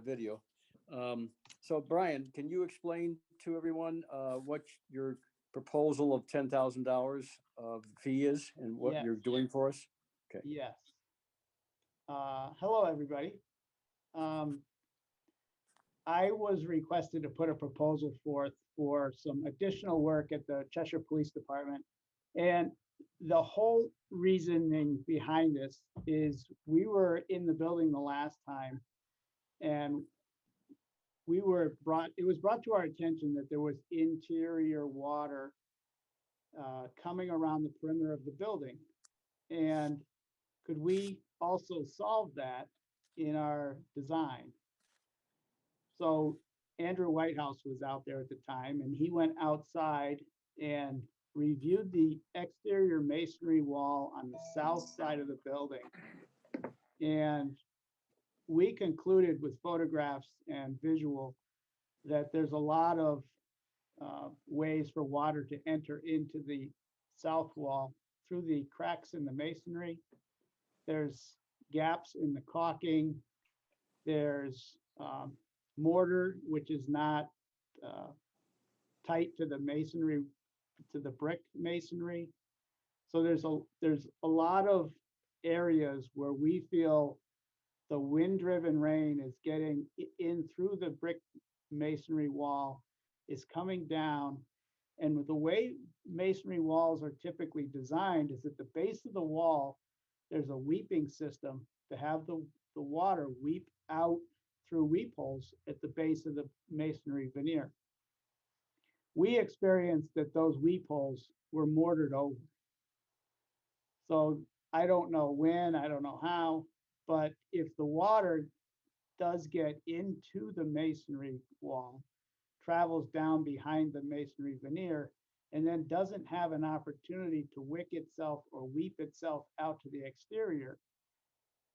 video. So Brian, can you explain to everyone what your proposal of $10,000 of fee is and what you're doing for us? Okay. Yes. Hello, everybody. I was requested to put a proposal forth for some additional work at the Cheshire Police Department. And the whole reasoning behind this is we were in the building the last time and it was brought to our attention that there was interior water coming around the perimeter of the building. And could we also solve that in our design? So Andrew Whitehouse was out there at the time, and he went outside and reviewed the exterior masonry wall on the south side of the building. And we concluded with photographs and visual that there's a lot of ways for water to enter into the south wall through the cracks in the masonry. There's gaps in the caulking. There's mortar, which is not tight to the masonry, to the brick masonry. So there's a lot of areas where we feel the wind-driven rain is getting in through the brick masonry wall, is coming down. And with the way masonry walls are typically designed is at the base of the wall, there's a weeping system to have the water weep out through weep holes at the base of the masonry veneer. We experienced that those weep holes were mortared over. So I don't know when, I don't know how, but if the water does get into the masonry wall, travels down behind the masonry veneer, and then doesn't have an opportunity to wick itself or weep itself out to the exterior,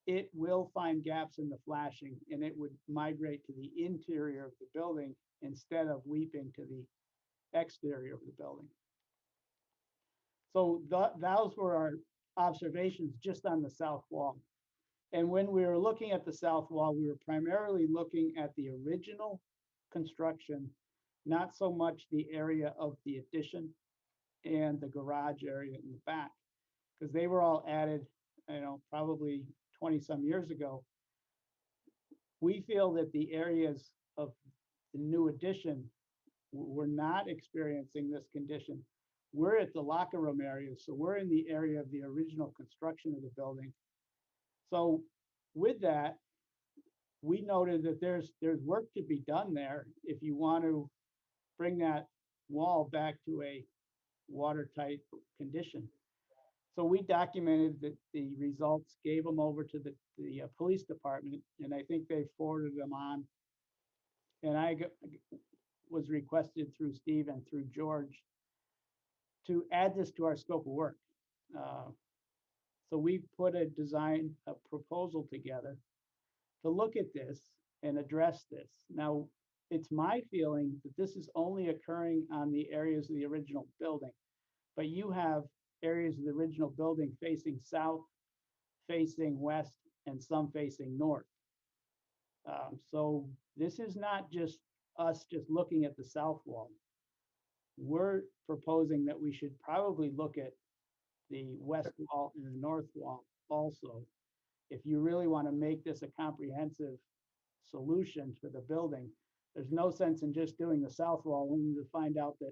it will find gaps in the flashing and it would migrate to the interior of the building instead of weeping to the exterior of the building. So those were our observations just on the south wall. And when we were looking at the south wall, we were primarily looking at the original construction, not so much the area of the addition and the garage area in the back, because they were all added, probably 20 some years ago. We feel that the areas of the new addition were not experiencing this condition. We're at the locker room area, so we're in the area of the original construction of the building. So with that, we noted that there's work to be done there if you want to bring that wall back to a watertight condition. So we documented the results, gave them over to the police department, and I think they forwarded them on. And I was requested through Steve and through George to add this to our scope of work. So we put a proposal together to look at this and address this. Now, it's my feeling that this is only occurring on the areas of the original building, but you have areas of the original building facing south, facing west, and some facing north. So this is not just us just looking at the south wall. We're proposing that we should probably look at the west wall and the north wall also. If you really want to make this a comprehensive solution for the building, there's no sense in just doing the south wall only to find out that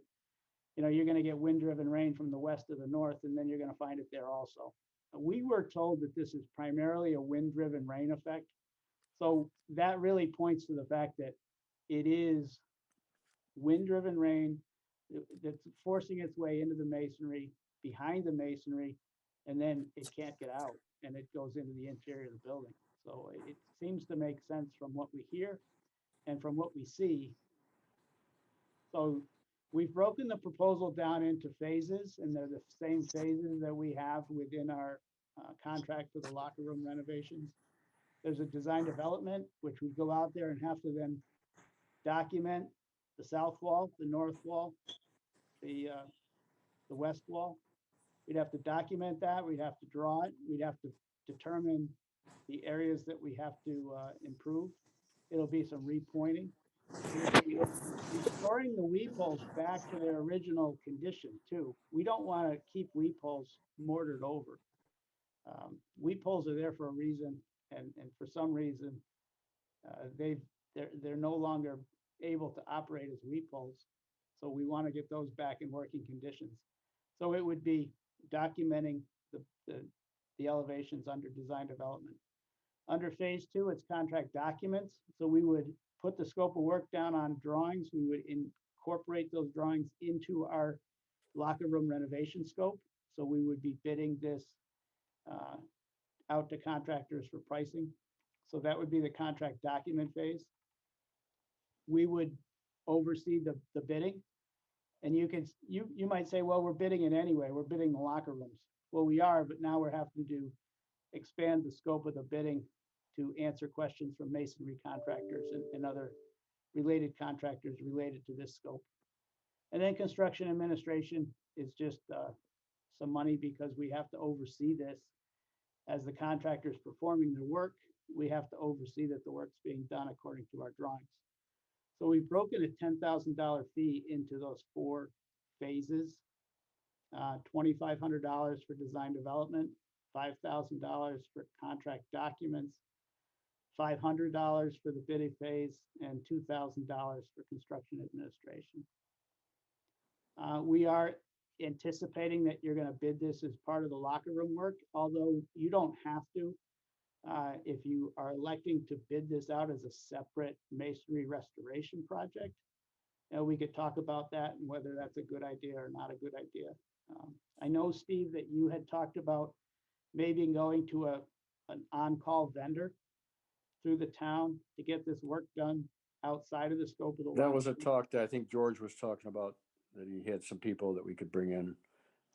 you're going to get wind-driven rain from the west or the north, and then you're going to find it there also. We were told that this is primarily a wind-driven rain effect. So that really points to the fact that it is wind-driven rain that's forcing its way into the masonry, behind the masonry, and then it can't get out and it goes into the interior of the building. So it seems to make sense from what we hear and from what we see. So we've broken the proposal down into phases, and they're the same phases that we have within our contract for the locker room renovations. There's a design development, which we go out there and have to then document the south wall, the north wall, the west wall. We'd have to document that. We'd have to draw it. We'd have to determine the areas that we have to improve. it'll be some repointing. It'll be restoring the weep holes back to their original condition too. We don't want to keep weep holes mortared over. Weep holes are there for a reason, and for some reason, they're no longer able to operate as weep holes. So we want to get those back in working conditions. So it would be documenting the elevations under design development. Under phase 2, it's contract documents. So we would put the scope of work down on drawings. We would incorporate those drawings into our locker room renovation scope. So we would be bidding this out to contractors for pricing. So that would be the contract document phase. We would oversee the bidding. And you might say, well, we're bidding it anyway. We're bidding the locker rooms. Well, we are, but now we're having to expand the scope of the bidding to answer questions from masonry contractors and other related contractors related to this scope. And then construction administration is just some money because we have to oversee this. As the contractors performing their work, we have to oversee that the work's being done according to our drawings. So we've broken a $10,000 fee into those 4 phases. $2,500 for design development, $5,000 for contract documents, $500 for the bidding phase, and $2,000 for construction administration. We are anticipating that you're going to bid this as part of the locker room work, although you don't have to. If you are electing to bid this out as a separate masonry restoration project, we could talk about that and whether that's a good idea or not a good idea. I know, Steve, that you had talked about maybe going to an on-call vendor through the town to get this work done outside of the scope of the. That was a talk that I think George was talking about, that he had some people that we could bring in.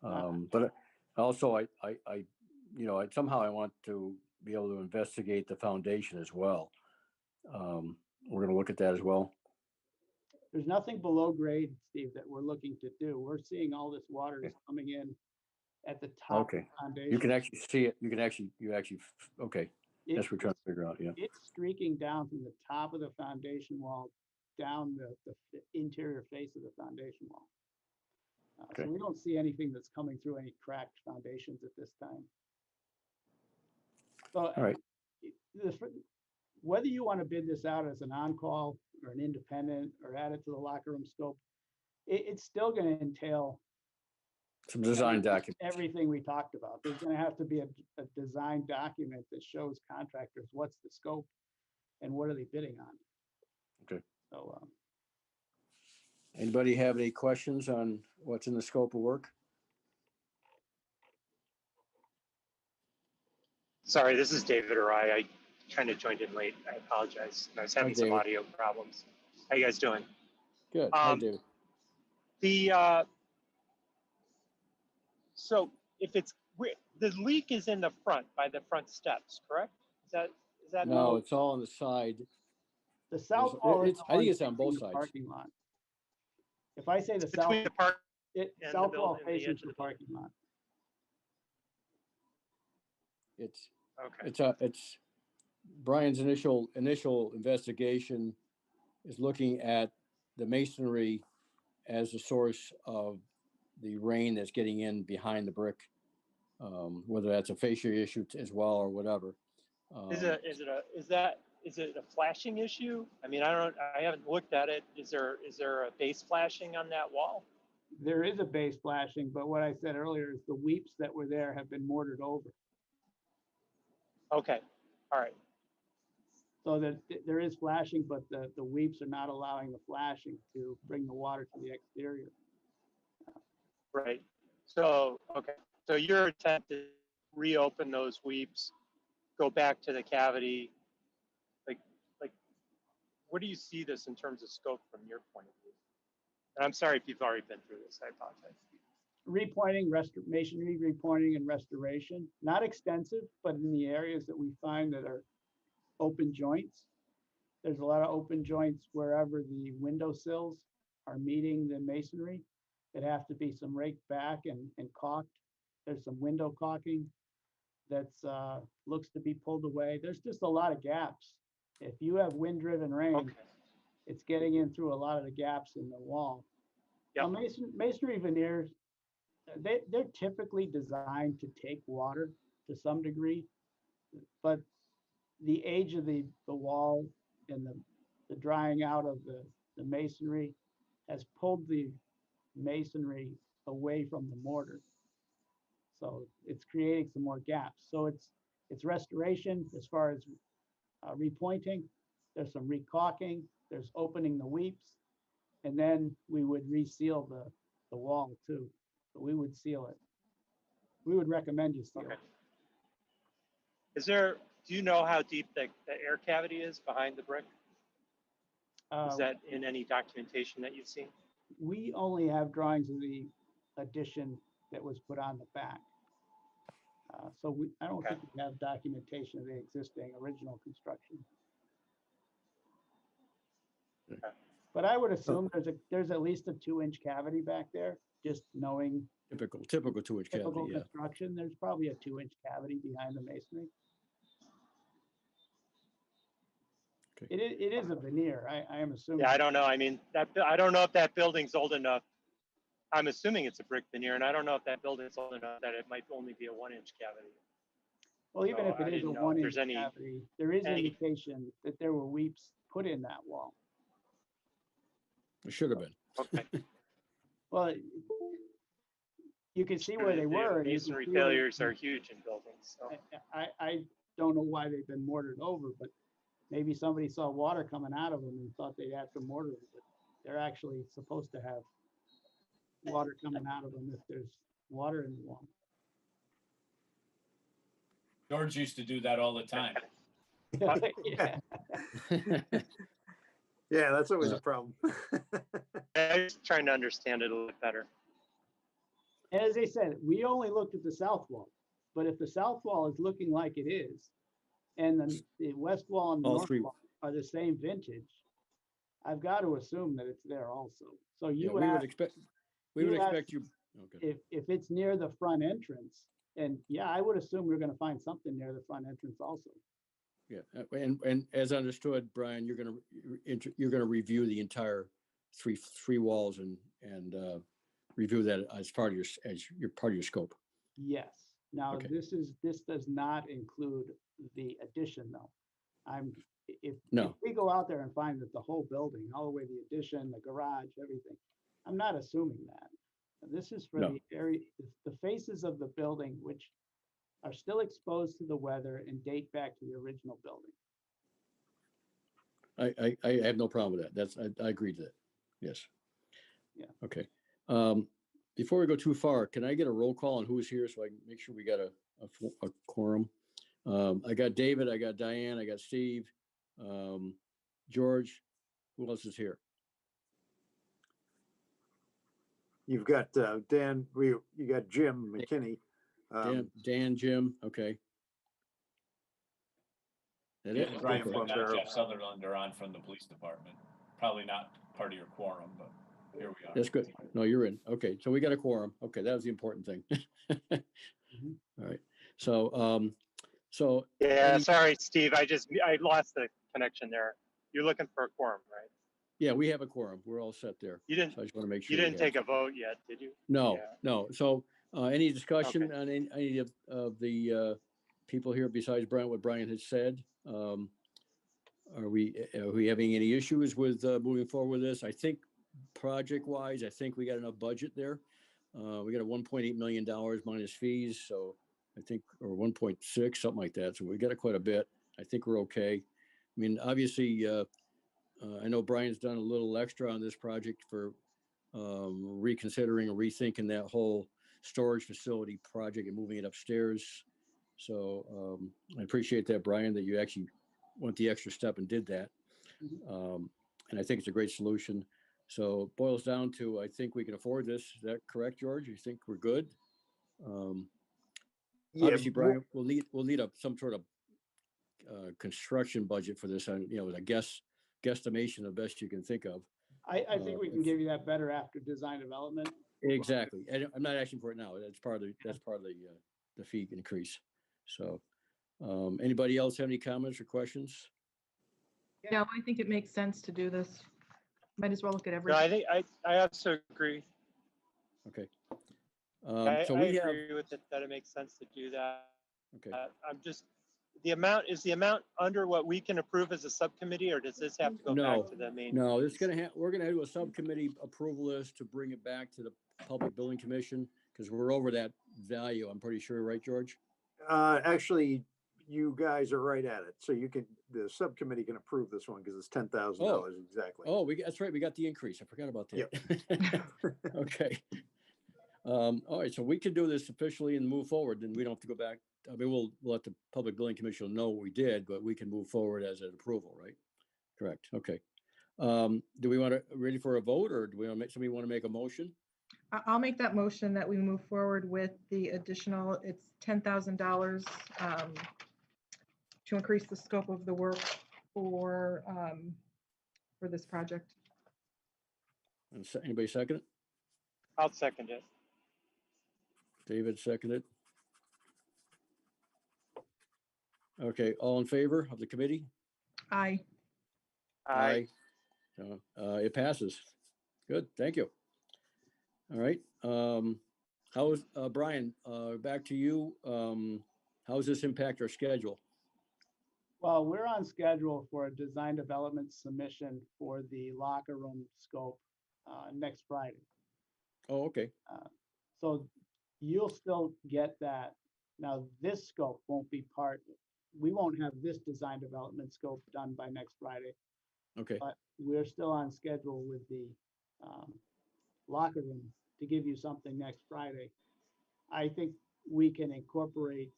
But also somehow I want to be able to investigate the foundation as well. We're going to look at that as well. There's nothing below grade, Steve, that we're looking to do. We're seeing all this water is coming in at the top of the foundation. You can actually see it. Okay. That's what we're trying to figure out. Yeah. It's streaking down from the top of the foundation wall down the interior face of the foundation wall. So we don't see anything that's coming through any cracked foundations at this time. So, all right. Whether you want to bid this out as an on-call or an independent or add it to the locker room scope, it's still going to entail some design documents. Everything we talked about. There's going to have to be a design document that shows contractors what's the scope and what are they bidding on. Okay. So, anybody have any questions on what's in the scope of work? Sorry, this is David Arai. I kind of joined in late. I apologize. I was having some audio problems. How you guys doing? Good. Hi, David. So if the leak is in the front by the front steps, correct? Is that no? It's all on the side. The south wall. I think it's on both sides. Parking lot. If I say the south, between the park south wall faces the parking lot. It's okay. It's Brian's initial investigation is looking at the masonry as a source of the rain that's getting in behind the brick, whether that's a fascia issue as well or whatever. Is it a flashing issue? I mean, I haven't looked at it. Is there a base flashing on that wall? There is a base flashing, but what I said earlier is the weeps that were there have been mortared over. Okay, all right. So that there is flashing, but the weeps are not allowing the flashing to bring the water to the exterior. Right. So, okay. So your attempt to reopen those weeps, go back to the cavity, like, where do you see this in terms of scope from your point of view? And I'm sorry if you've already been through this. I apologize. Repointing, masonry repointing and restoration, not extensive, but in the areas that we find that are open joints. There's a lot of open joints wherever the windowsills are meeting the masonry. That have to be some raked back and caulked. There's some window caulking that's looks to be pulled away. There's just a lot of gaps If you have wind-driven rain, Okay. it's getting in through a lot of the gaps in the wall. Yep. Now, masonry veneers, they're typically designed to take water to some degree, but the age of the wall and the drying out of the masonry has pulled the masonry away from the mortar. So it's creating some more gaps. So it's restoration as far as repointing. There's some recaulking. There's opening the weeps, and then we would reseal the wall too. So we would seal it. We would recommend you seal Okay. it. Do you know how deep the air cavity is behind the brick? Is that in any documentation that you've seen? We only have drawings of the addition that was put on the back. So I don't Okay. think we have documentation of the existing original construction. Okay. But I would assume there's at least a 2-inch cavity back there, just knowing Typical 2-inch typical cavity, yeah. construction, there's probably a 2-inch cavity behind the masonry. Okay. It is a veneer, I am assuming. Yeah, I don't know. I mean, I don't know if that building's old enough. I'm assuming it's a brick veneer, and I don't know if that building's old enough that it might only be a 1-inch cavity. Well, even So if I it is a didn't know if 1-inch there's any- cavity, there is indication that there were weeps put in that wall. It should have been. Okay. Well, you can see where they were. and you can Masonry see where- failures are huge in buildings. So. I don't know why they've been mortared over, but maybe somebody saw water coming out of them and thought they'd have to mortar them, but they're actually supposed to have water coming out of them if there's water in the wall. George used to do that all the time. Yeah. Yeah, that's always a problem. I'm just trying to understand it a little bit better. And as I said, we only looked at the south wall, but if the south wall is looking like it is, and the west wall and the All north three. wall are the same vintage, I've got to assume that it's there also. So Yeah, you we would asked expect, you asked- you, okay. if it's near the front entrance, and yeah, I would assume we're gonna find something near the front entrance also. Yeah, and as understood, Brian, you're gonna review the entire three walls and review that as part of your scope. Yes. Now, Okay. this does not include the addition though. If No. we go out there and find that the whole building, all the way the addition, the garage, everything, I'm not assuming that. This is for No. the area, the faces of the building, which are still exposed to the weather and date back to the original building. I have no problem with that. I agree to that. Yes. Yeah. Okay. Before we go too far, can I get a roll call on who's here so I can make sure we got a quorum? I got David, I got Diane, I got Steve, George. Who else is here? You've got Dan, you got Jim McKinney. Dan, Jim, okay. That it? And Brian Okay. Flynn and Jeff Sutherland are on from the police department. Probably not part of your quorum, but here we are. That's good. No, you're in. Okay, so we got a quorum. Okay, that was the important thing. Mhm. All right. So Yeah, any- sorry, Steve. I lost the connection there. You're looking for a quorum, right? yeah, we have a quorum. We're all set there. You didn't So I just want to make sure. you we didn't have- take a vote yet, did you? No, Yeah. no. So any discussion Okay. on any of the people here besides Brian, what Brian has said? Are we having any issues with moving forward with this? I think project wise, I think we got enough budget there. We got a $1.8 million minus fees, so I think, or 1.6, something like that. So we got quite a bit. I think we're okay. I mean, obviously, I know Brian's done a little extra on this project for reconsidering or rethinking that whole storage facility project and moving it upstairs. So I appreciate that, Brian, that you actually went the extra step and did that. And I think it's a great solution. So it boils down to, I think we can afford this. Is that correct, George? You think we're good? Yeah, Obviously, Brian, we'll need some sort of construction budget for this, and a guesstimation the best you can think of. I think we can give you that better after design development. Exactly. And I'm not asking for it now. That's part of the fee increase. So, anybody else have any comments or questions? Yeah, I think it makes sense to do this. Might as well look at No, everything. I think I also agree. Okay. I So we have, agree with it that it makes sense to do that. okay. I'm just, is the amount under what we can approve as a subcommittee, or does this have to go No, back to the main? No, it's we're gonna do a subcommittee approval list to bring it back to the Public Building Commission, because we're over that value, I'm pretty sure, right, George? Actually, you guys are right at it. So the subcommittee can approve this one because it's $10,000 exactly. Oh, that's right, we got the increase, I forgot about that. Okay. All right, so we can do this officially and move forward, and we don't have to go back. I mean, we'll let the Public Building Commission know what we did, but we can move forward as an approval, right? Correct, okay. Do we want to, ready for a vote, or do we want to somebody want to make a motion? I'll make that motion that we move forward with the additional, it's $10,000 to increase the scope of the work for this project. And anybody second it? I'll second it. David seconded. Okay, all in favor of the committee? Aye. Aye. So, it passes. Good, thank you. All right, how's, Brian, back to you. How does this impact our schedule? Well, we're on schedule for a design development submission for the locker room scope next Friday. Oh, okay, So you'll still get that. Now, this scope won't be we won't have this design development scope done by next Friday, okay, but we're still on schedule with the locker room to give you something next Friday. I think we can incorporate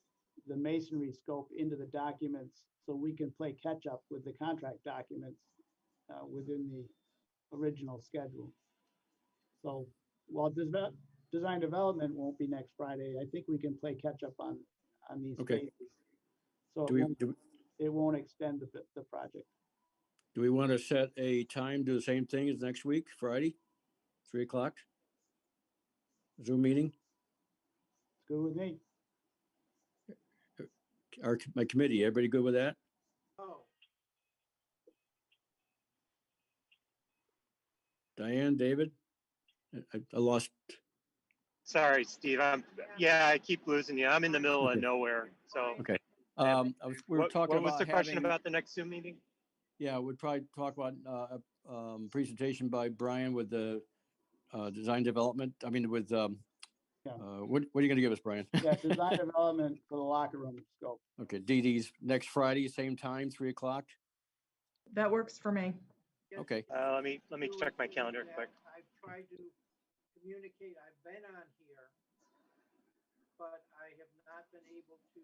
the masonry scope into the documents so we can play catch up with the contract documents within the original schedule. So while design development won't be next Friday, I think we can play catch up on these Okay. phases. So do it won't extend the project. we want to set a time, do the same thing as next week, Friday, 3 o'clock? Zoom meeting, It's good with me. my committee, everybody good with that? Oh. Diane, David? I lost, Sorry, Steve. Yeah, I keep losing you. I'm in the middle of nowhere. So okay. We were what talking was about the question having, about the next Zoom meeting? yeah, we'd probably talk about presentation by Brian with the design development. I mean, with what are you going to give us, Brian? Yeah, design development for the locker room scope. Okay, Dee Dee's next Friday, same time, 3 o'clock. That works for me. Okay, Let me check my calendar quick. I've tried to communicate, I've been on here, but I have not been able to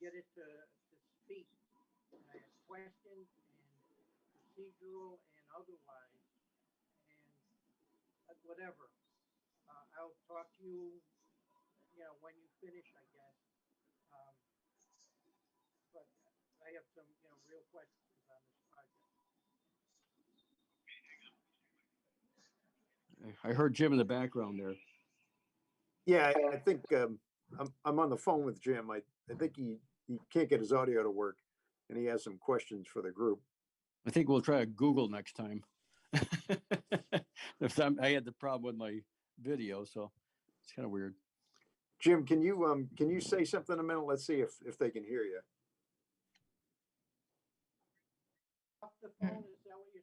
get it to speak. And I have questions and procedural and otherwise, and whatever. I'll talk to you, when you finish, I guess. But I have some, real questions on this project. I heard Jim in the background there. Yeah, I think I'm on the phone with Jim. I think he can't get his audio to work, and he has some questions for the group. I think we'll try Google next time. I had the problem with my video, so it's kind of weird. Jim, can you say something a minute? Let's see if they can hear you. Off the phone, is that what you're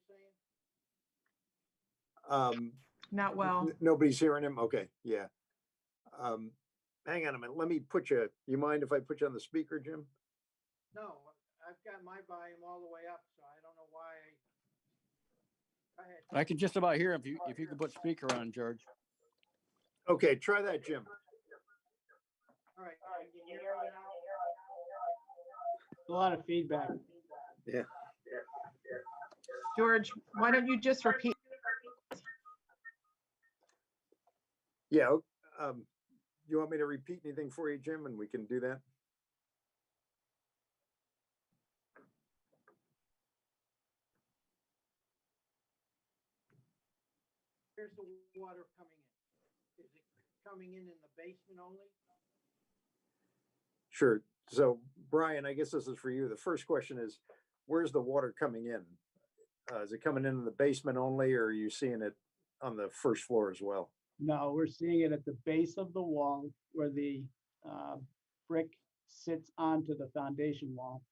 saying? Not well. Nobody's hearing him? Okay, yeah. Hang on a minute. Let me you mind if I put you on the speaker, Jim? No, I've got my volume all the way up, so I don't know why. Go ahead. I can just about hear if you could put speaker on, George. Okay, try that, Jim. All right. Can you hear me now? A lot of feedback. Yeah. George, why don't you just repeat? Yeah. You want me to repeat anything for you, Jim, and we can do that? Here's the water coming in. Is it coming in the basement only? Sure. So, Brian, I guess this is for you. The first question is, where's the water coming in? Is it coming into the basement only, or are you seeing it on the first floor as well? No, we're seeing it at the base of the wall where the brick sits onto the foundation wall.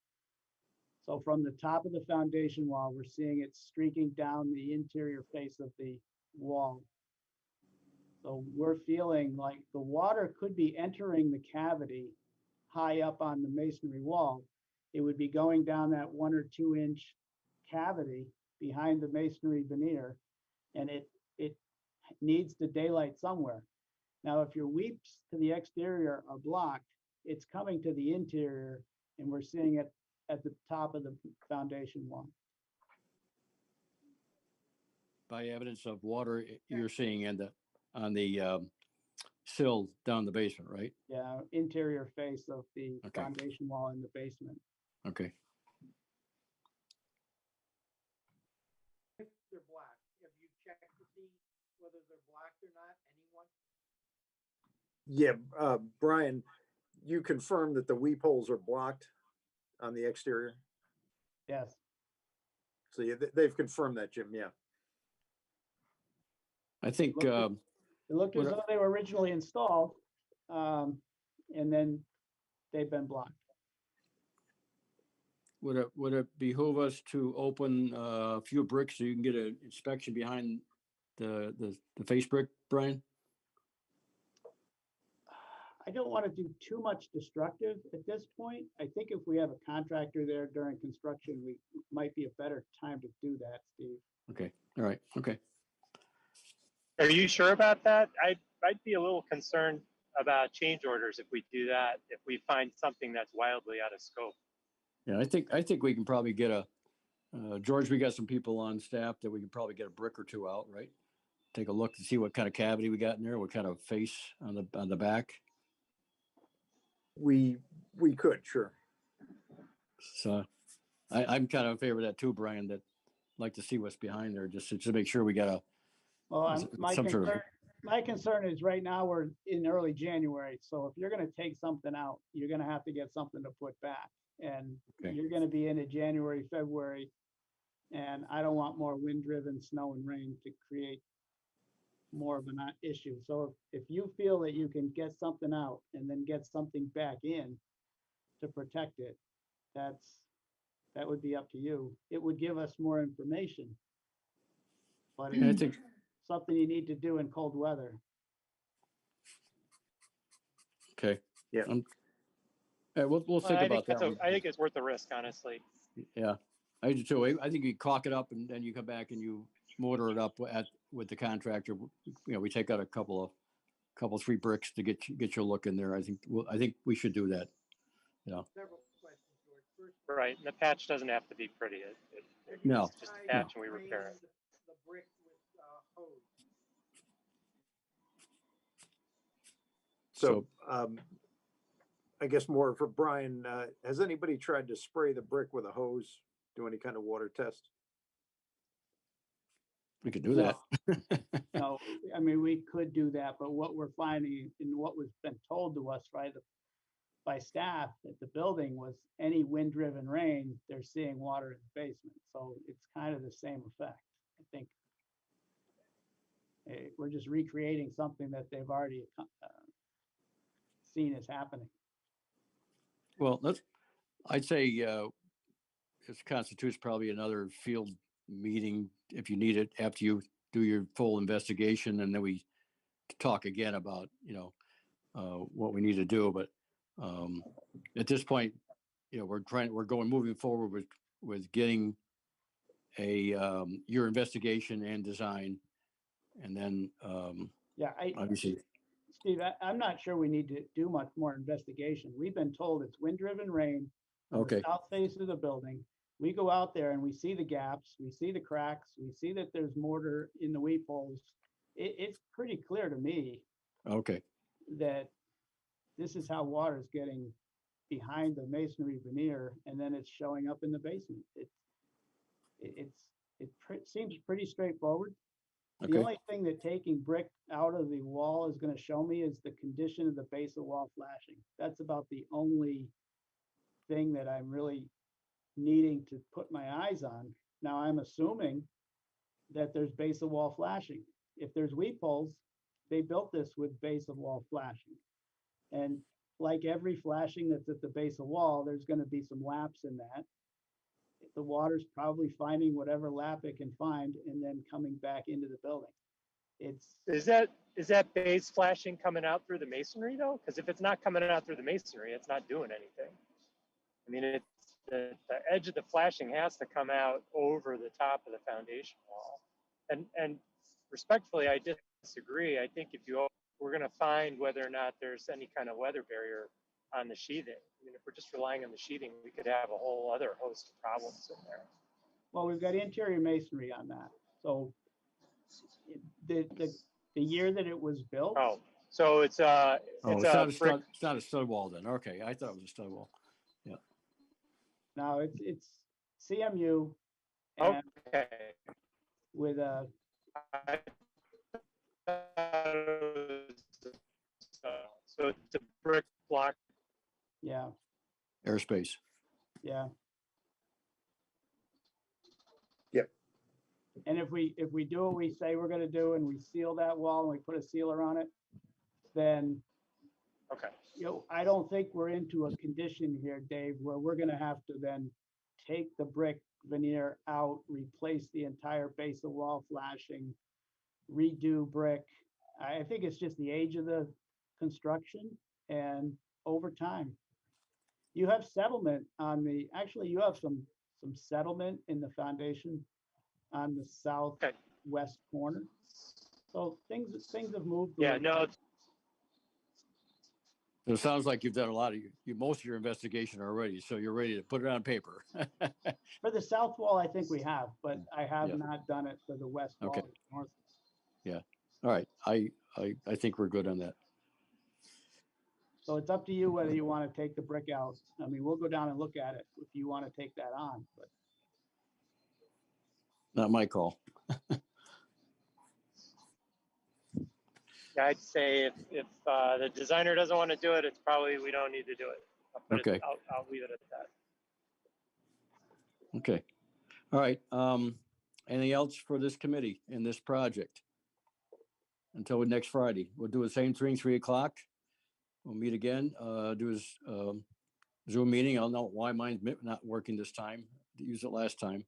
So from the top of the foundation wall, we're seeing it streaking down the interior face of the wall. So we're feeling like the water could be entering the cavity high up on the masonry wall. It would be going down that 1 or 2 inch cavity behind the masonry veneer, and it needs the daylight somewhere. Now, if your weeps to the exterior are blocked, it's coming to the interior, and we're seeing it at the top of the foundation wall. By evidence of water you're seeing on the sill down the basement, right? Yeah, interior face of the Okay. foundation wall in the basement. Okay. If they're black, have you checked to see whether they're black or not? Anyone? Yeah, Brian, you confirm that the weep holes are blocked on the exterior? Yes, So yeah, they've confirmed that, Jim, yeah. I think, Look at- it looked as What- though they were originally installed, and then they've been blocked. would it behoove us to open a few bricks so you can get an inspection behind the face brick, Brian? I don't want to do too much destructive at this point. I think if we have a contractor there during construction, we might be a better time to do that, Steve. Okay, all right, okay. Are you sure about that? I'd be a little concerned about change orders if we do that, if we find something that's wildly out of scope. Yeah, I think we can probably get George, we got some people on staff that we can probably get a brick or two out, right? Take a look to see what kind of cavity we got in there, what kind of face on the back. We could, sure. So I'm kind of in favor of that too, Brian, that like to see what's behind there, just to make sure we got a, Well, Is it some sort of- my concern is right now we're in early January. So if you're gonna take something out, you're gonna have to get something to put back. And Okay. you're gonna be into January, February. And I don't want more wind-driven snow and rain to create more of an issue. So if you feel that you can get something out and then get something back in to protect it, that would be up to you. It would give us more information. But I it's think, something you need to do in cold weather. okay. Yeah. We'll think I about think that one. I think it's worth the risk, honestly. Yeah, I do too. I think you caulk it up and then you come back and you mortar it up with the contractor. You know, we take out a couple, 3 bricks to get you a look in there. I think we should do that. Several questions, George. First, Right, and the patch doesn't have to be pretty. have you No, It's just a tried patch and we spraying repair it. The brick with hose. So, I guess more for Brian, has anybody tried to spray the brick with a hose, do any kind of water test? we could do that. No, I mean, we could do that, but what we're finding and what was been told to us by staff at the building was any wind-driven rain, they're seeing water in the basement. So it's kind of the same effect, I think. We're just recreating something that they've already seen as happening. Well, I'd say this constitutes probably another field meeting if you need it after you do your full investigation, and then we talk again about, what we need to do. But at this point, we're moving forward with getting your investigation and design, and then Yeah, obviously, Steve, I'm not sure we need to do much more investigation. We've been told it's wind-driven rain on the okay, south face of the building. We go out there and we see the gaps, we see the cracks, we see that there's mortar in the weep holes. It's pretty clear to me okay, that this is how water is getting behind the masonry veneer, and then it's showing up in the basement. It seems pretty straightforward. The okay, only thing that taking brick out of the wall is gonna show me is the condition of the base of wall flashing. That's about the only thing that I'm really needing to put my eyes on. Now, I'm assuming that there's base of wall flashing. If there's weep holes, they built this with base of wall flashing. And like every flashing that's at the base of wall, there's going to be some laps in that. The water's probably finding whatever lap it can find and then coming back into the building. Is that base flashing coming out through the masonry though? Because if it's not coming out through the masonry, it's not doing anything. I mean, it's the edge of the flashing has to come out over the top of the foundation wall. And respectfully, I disagree. I think we're going to find whether or not there's any kind of weather barrier on the sheathing. I mean, if we're just relying on the sheathing, we could have a whole other host of problems in there. Well, we've got interior masonry on that. So the year that it was built. Oh, so it's Oh, it's it's a not a brick. stud, it's not a stud wall then. Okay, I thought it was a stud wall. Now it's CMU and Okay. with a, I thought it was, so it's a brick block. yeah, Airspace. yeah. Yep. And if we do what we say we're gonna do and we seal that wall and we put a sealer on it, then, Okay. you know, I don't think we're into a condition here, Dave, where we're gonna have to then take the brick veneer out, replace the entire base of wall flashing, redo brick. I think it's just the age of the construction and over time. You have settlement on the, actually, you have some settlement in the foundation on the southwest corner. So things have moved. a Yeah, little no, bit. So it sounds like you've done a lot of most of your investigation already, so you're ready to put it on paper. For the south wall, I think we have, but I have Yeah. not done it for the west wall. Okay. or north. All right, I think we're good on that. So it's up to you whether you want to take the brick out. I mean, we'll go down and look at it if you want to take that on, but Not my call. yeah, I'd say if the designer doesn't want to do it, it's probably we don't need to do it. Okay. I'll leave it at that. Okay. All right. Anything else for this committee in this project? Until next Friday, we'll do the same thing, 3 o'clock. We'll meet again, do a Zoom meeting. I'll know why mine's not working this time. Use it last time.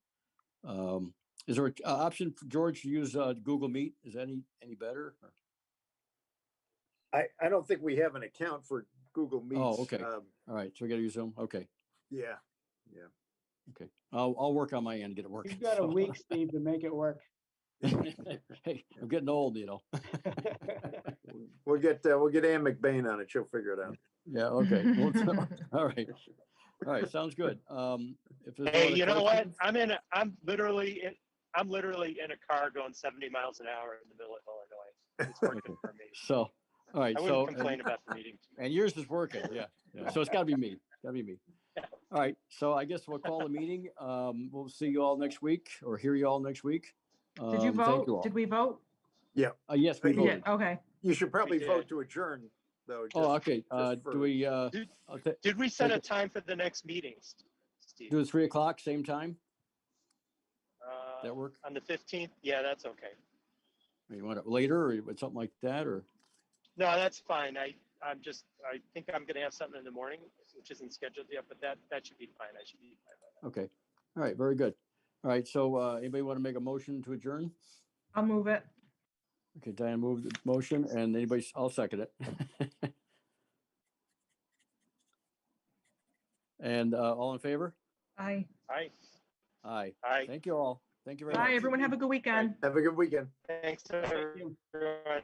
Is there an option for George to use Google Meet? Is that any better? I don't think we have an account for Google Meets. Oh, okay. All right, so we gotta use Zoom. Okay, Yeah. okay. I'll work on my end, get it working. you've got a week, Steve, to make it work. Hey, I'm getting old, you know. We'll get Ann McBain on it. She'll figure it out. Yeah, okay. All right. All right, sounds good. If there's no Hey, other you know what? questions- I'm literally in a car going 70 miles an hour in the middle of Illinois. It's working for me. So, all right, I so, wouldn't complain about the meeting. and yours is working, yeah. So it's gotta be me, gotta be me. All right, so I guess we'll call the meeting. We'll see you all next week or hear you all next week. Did you Thank vote? all. Did we vote? Yeah. Yes, we Yeah. voted. Yeah, okay. You should probably We vote did. to adjourn, though. Oh, just- okay, just for- do we, Did we set Take a it. time for the next meeting, Steve? do it 3 o'clock, same time? That Uh, work? on the 15th? Yeah, that's okay. You want it later or something like that, or? No, that's fine. I think I'm gonna have something in the morning, which isn't scheduled yet, but that should be fine. I should be fine by Okay, all right, very good. All right, so anybody want to make a motion to adjourn? I'll move it. Okay, Diane moved the motion and I'll second it. And all in favor? Bye. then. Aye. Aye. Thank you all. Thank you very Bye, much. everyone. Have a good weekend. Have a good weekend. Thanks, you. everyone.